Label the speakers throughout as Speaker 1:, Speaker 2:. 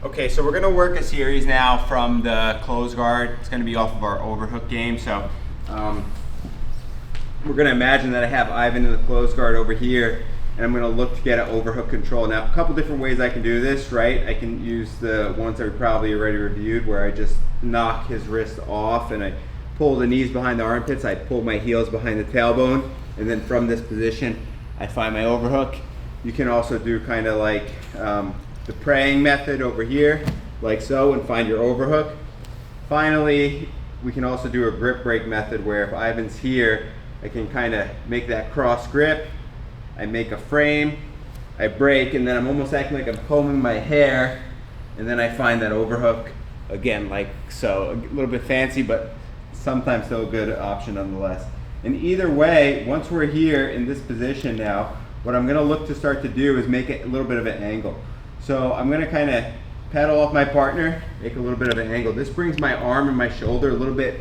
Speaker 1: Okay, so we're gonna work a series now from the close guard. It's gonna be off of our overhook game. So we're gonna imagine that I have Ivan in the close guard over here, and I'm gonna look to get an overhook control. Now, a couple different ways I can do this, right? I can use the ones that we probably already reviewed, where I just knock his wrist off and I pull the knees behind the armpits, I pull my heels behind the tailbone, and then from this position, I find my overhook. You can also do kind of like the praying method over here, like so, and find your overhook. Finally, we can also do a grip break method where if Ivan's here, I can kind of make that cross grip, I make a frame, I break, and then I'm almost acting like I'm combing my hair, and then I find that overhook again, like so. A little bit fancy, but sometimes still a good option nonetheless. And either way, once we're here in this position now, what I'm gonna look to start to do is make it a little bit of an angle. So I'm gonna kind of pedal off my partner, make a little bit of an angle. This brings my arm and my shoulder a little bit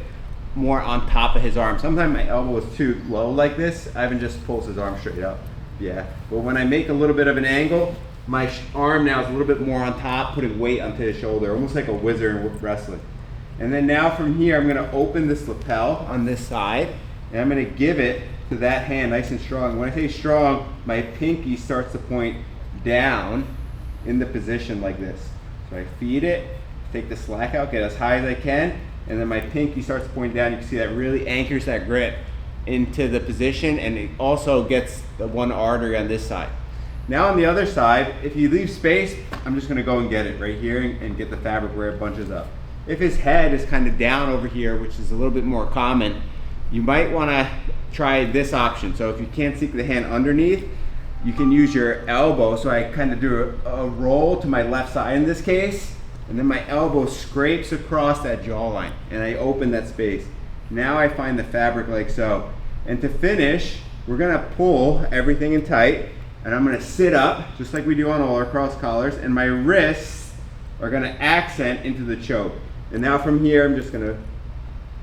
Speaker 1: more on top of his arm. Sometimes my elbow is too low like this. Ivan just pulls his arm straight up. Yeah, but when I make a little bit of an angle, my arm now is a little bit more on top, putting weight onto his shoulder, almost like a wizard in wrestling. And then now from here, I'm gonna open this lapel on this side, and I'm gonna give it to that hand nice and strong. When I say strong, my pinky starts to point down in the position like this. So I feed it, take the slack out, get as high as I can, and then my pinky starts to point down. You can see that really anchors that grip into the position, and it also gets the one artery on this side. Now on the other side, if you leave space, I'm just gonna go and get it right here and get the fabric where it bunches up. If his head is kind of down over here, which is a little bit more common, you might wanna try this option. So if you can't sneak the hand underneath, you can use your elbow. So I kind of do a roll to my left side in this case, and then my elbow scrapes across that jawline, and I open that space. Now I find the fabric like so. And to finish, we're gonna pull everything in tight, and I'm gonna sit up, just like we do on all our cross collars, and my wrists are gonna accent into the choke. And now from here, I'm just gonna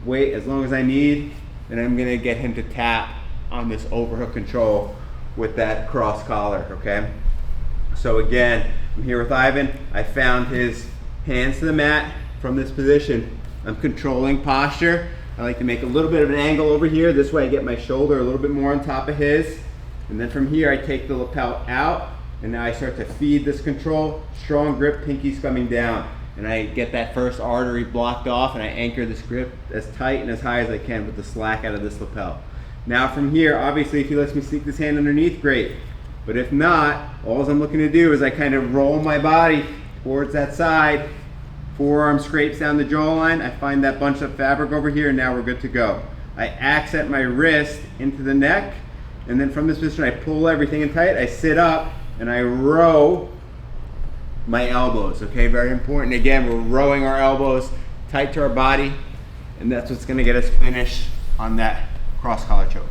Speaker 1: wait as long as I need, and I'm gonna get him to tap on this overhook control with that cross collar, okay? So again, I'm here with Ivan. I found his hands to the mat from this position. I'm controlling posture. I like to make a little bit of an angle over here. This way I get my shoulder a little bit more on top of his. And then from here, I take the lapel out, and now I start to feed this control. Strong grip, pinky's coming down. And I get that first artery blocked off, and I anchor this grip as tight and as high as I can with the slack out of this lapel. Now from here, obviously if he lets me sneak this hand underneath, great. But if not, all I'm looking to do is I kind of roll my body towards that side, forearm scrapes down the jawline, I find that bunch of fabric over here, and now we're good to go. I accent my wrist into the neck, and then from this position I pull everything in tight, I sit up, and I row my elbows, okay? Very important. Again, we're rowing our elbows tight to our body, and that's what's gonna get us finished on that cross collar choke.